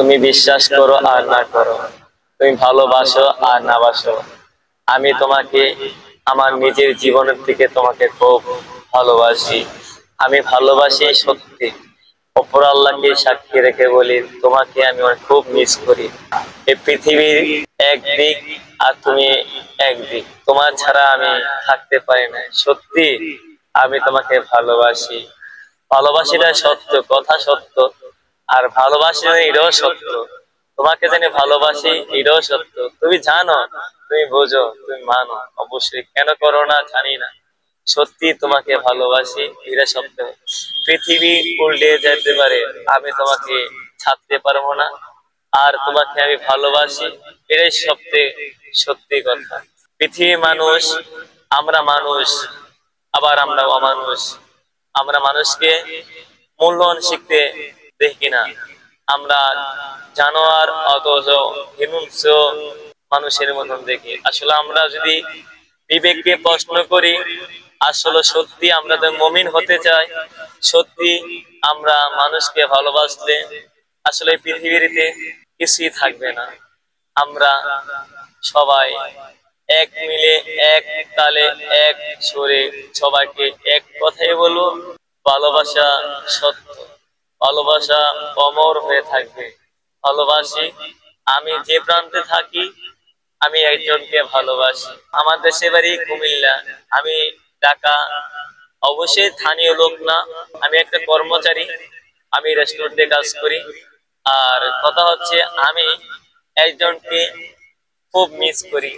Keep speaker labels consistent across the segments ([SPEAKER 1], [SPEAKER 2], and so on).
[SPEAKER 1] তুমি বিশ্বাস করো আর না করো, তুমি ভালোবাসো আর না বাসো, আমি তোমাকে আমার নিজের জীবনের থেকে তোমাকে খুব ভালোবাসি। আমি ভালোবাসি সত্যি, অপর আল্লাহকে সাক্ষী রেখে বলি তোমাকে আমি খুব মিস করি। এই পৃথিবীর একদিক আর তুমি একদিক, তোমার ছাড়া আমি থাকতে পারি না। সত্যি আমি তোমাকে ভালোবাসি, ভালোবাসিটা সত্য, কথা সত্য। আর ভালোবাসি এটাও সত্য, তোমাকে জানি ভালোবাসি এটাও সত্য। তুমি জানো, তুমি বোঝো, তুমি মানো, অবশ্যই কেন করো না জানি না। সত্যি তোমাকে ভালোবাসি, এটা সত্য। পৃথিবী উল্টে যেতে পারে, আমি তোমাকে ছাড়তে পারবো না। আর তোমাকে আমি ভালোবাসি, এটাই সত্যি সত্যি কথা। পৃথিবী মানুষ, আমরা মানুষ, আবার আমরা অমানুষ। আমরা মানুষকে মূল্যায়ন শিখতে দেখি না, আমরা জানোয়ার অথচ হিংস্র মানুষের মতন দেখি। আসলে আমরা যদি বিবেককে প্রশ্ন করি, আসলে সত্যি আমরা তো মুমিন হতে চাই, সত্যি আমরা মানুষকে ভালোবাসলে আসলে পৃথিবীতে কিছুই থাকবে না। আমরা সবাই এক মিলে, এক তালে, এক সুরে সবাইকে এক কথাই বলবো, ভালোবাসা সত্য, ভালোবাসা অমর হয়ে থাকবে। ভালোবাসি, আমি যে প্রান্তে থাকি আমি একজনকে ভালোবাসি। আমার দেশের বাড়ি কুমিল্লা, আমি ঢাকা, অবশ্যই স্থানীয় লোক না, আমি একটা কর্মচারী, আমি রেস্টুরেন্টে কাজ করি। আর কথা হচ্ছে আমি একজনকে খুব মিস করি,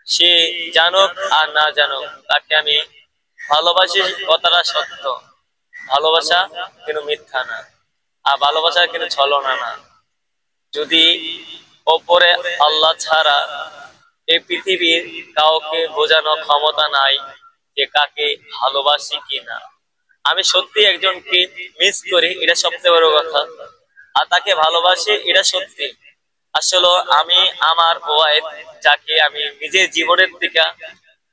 [SPEAKER 1] সে জানুক আর না জানুক তাকে আমি ভালোবাসি। কথাটা সত্য, ভালোবাসা কিন্তু মিথ্যা না, আর ভালোবাসা কিন্তু ছলনা না। যদি ওপরে আল্লাহ ছাড়া এই পৃথিবীর কাউকে বোঝানোর ক্ষমতা নাই যে কাকে ভালোবাসি কিনা। আমি সত্যি একজনকে মিস করি, এটা সবচেয়ে বড় কথা, আর তাকে ভালোবাসি, এটা সত্যি। আসলে আমি আমার ওয়াইফ, যাকে আমি নিজের জীবনের থেকে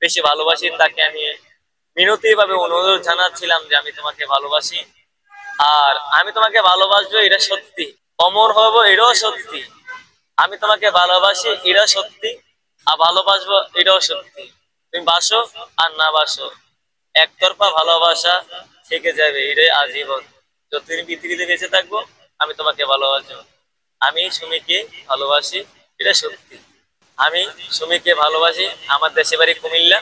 [SPEAKER 1] বেশি ভালোবাসি, তাকে আমি মিনতি ভাবে অনুরোধ জানাচ্ছিলাম যে আমি তোমাকে ভালোবাসি, আর আমি তোমাকে ভালোবাসবো, এটা সত্যি। অমর হব, এটাও সত্যি। আমি তোমাকে ভালোবাসি, এটা সত্যি। আর ভালোবাসবো, এটাও সত্যি। তুমি বাসো আর না বাসো, একতরফা ভালোবাসা থেকে যাবে, এটাই আজীবন। যতদিন পৃথিবীতে বেঁচে থাকবো আমি তোমাকে ভালোবাসবো। আমি সুমিকে ভালোবাসি, এটা সত্যি। আমি সুমিকে ভালোবাসি। আমার দেশে বাড়ি কুমিল্লা,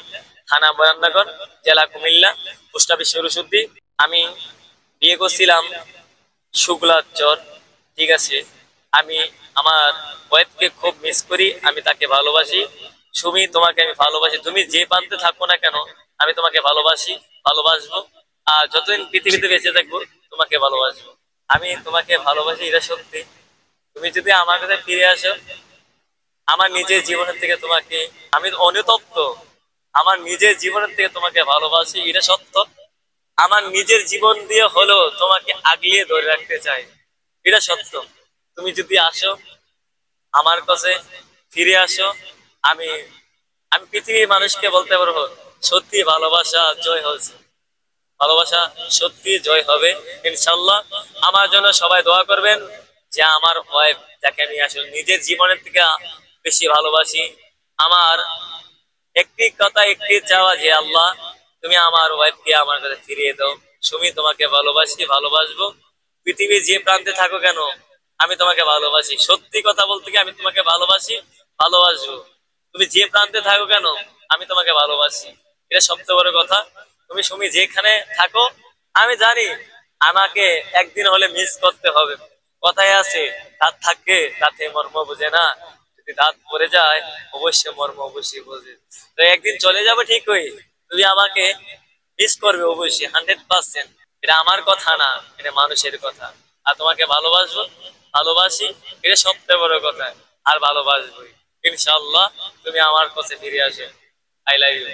[SPEAKER 1] থানা বরানগর, জেলা কুমিল্লা, পোস্ট অফিস সরস্বতী। আমি বিয়ে করছিলাম শুক্লার চর, ঠিক আছে। আমি আমার ওয়াইফকে খুব মিস করি, আমি তাকে ভালোবাসি। সুমি, তোমাকে আমি ভালোবাসি, তুমি যে প্রান্তে থাকো না কেন আমি তোমাকে ভালোবাসি, ভালোবাসবো। আর যতদিন পৃথিবীতে বেঁচে থাকবো তোমাকে ভালোবাসবো। আমি তোমাকে ভালোবাসি, এটা সত্যি। তুমি যদি আমার কাছে ফিরে আসো, আমার নিজের জীবনের থেকে তোমাকে আমি অনুতপ্ত, আমার নিজের জীবনের থেকে তোমাকে ভালোবাসি, এটা সত্য। আমার নিজের জীবন দিয়ে হলেও তোমাকে আগলিয়ে ধরে রাখতে চাই, এটা সত্য। তুমি যদি আসো আমার কাছে, ফিরে আসো, আমি আমি পৃথিবীর মানুষকে বলতে পারবো সত্যি ভালোবাসা জয় হয়েছে, ভালোবাসা সত্যি জয় হবে ইনশাল্লাহ। আমার জন্য সবাই দোয়া করবেন যে আমার ওয়াইফ, যাকে আমি আসলে নিজের জীবনের থেকে বেশি ভালোবাসি, আমার একটি কথা, একটি চাওয়া যে আল্লাহ তুমি আমার ওয়াইফকে আমার কাছে ফিরিয়ে দাও। সুমি, তোমাকে ভালোবাসি, ভালোবাসবো। পৃথিবীর যে প্রান্তে থাকো কেন আমি তোমাকে ভালোবাসি। সত্যি কথা বলতে কি, আমি তোমাকে ভালোবাসি, ভালোবাসবো। তুমি যে প্রান্তে থাকো কেন আমি তোমাকে ভালোবাসি, এটা সবচেয়ে বড় কথা। তুমি সুমি যেখানে থাকো, আমি জানি আমাকে একদিন হলে মিস করতে হবে। কথায় আছে, দাঁত থাকে দাঁতে মর্ম বোঝে না, যদি দাঁত পড়ে যায় অবশ্যই মর্ম অবশ্যই বোঝে। তো একদিন চলে যাবে ঠিকই, তুমি আমাকে মিস করবে অবশ্যই, 100%। এটা আমার কথা না, এটা মানুষের কথা। আর তোমাকে ভালোবাসবো, ভালোবাসি, এটা সবচেয়ে বড় কথা। আর ভালোবাসবো ইনশাআল্লাহ। তুমি আমার কাছে ফিরে আসো। I love you.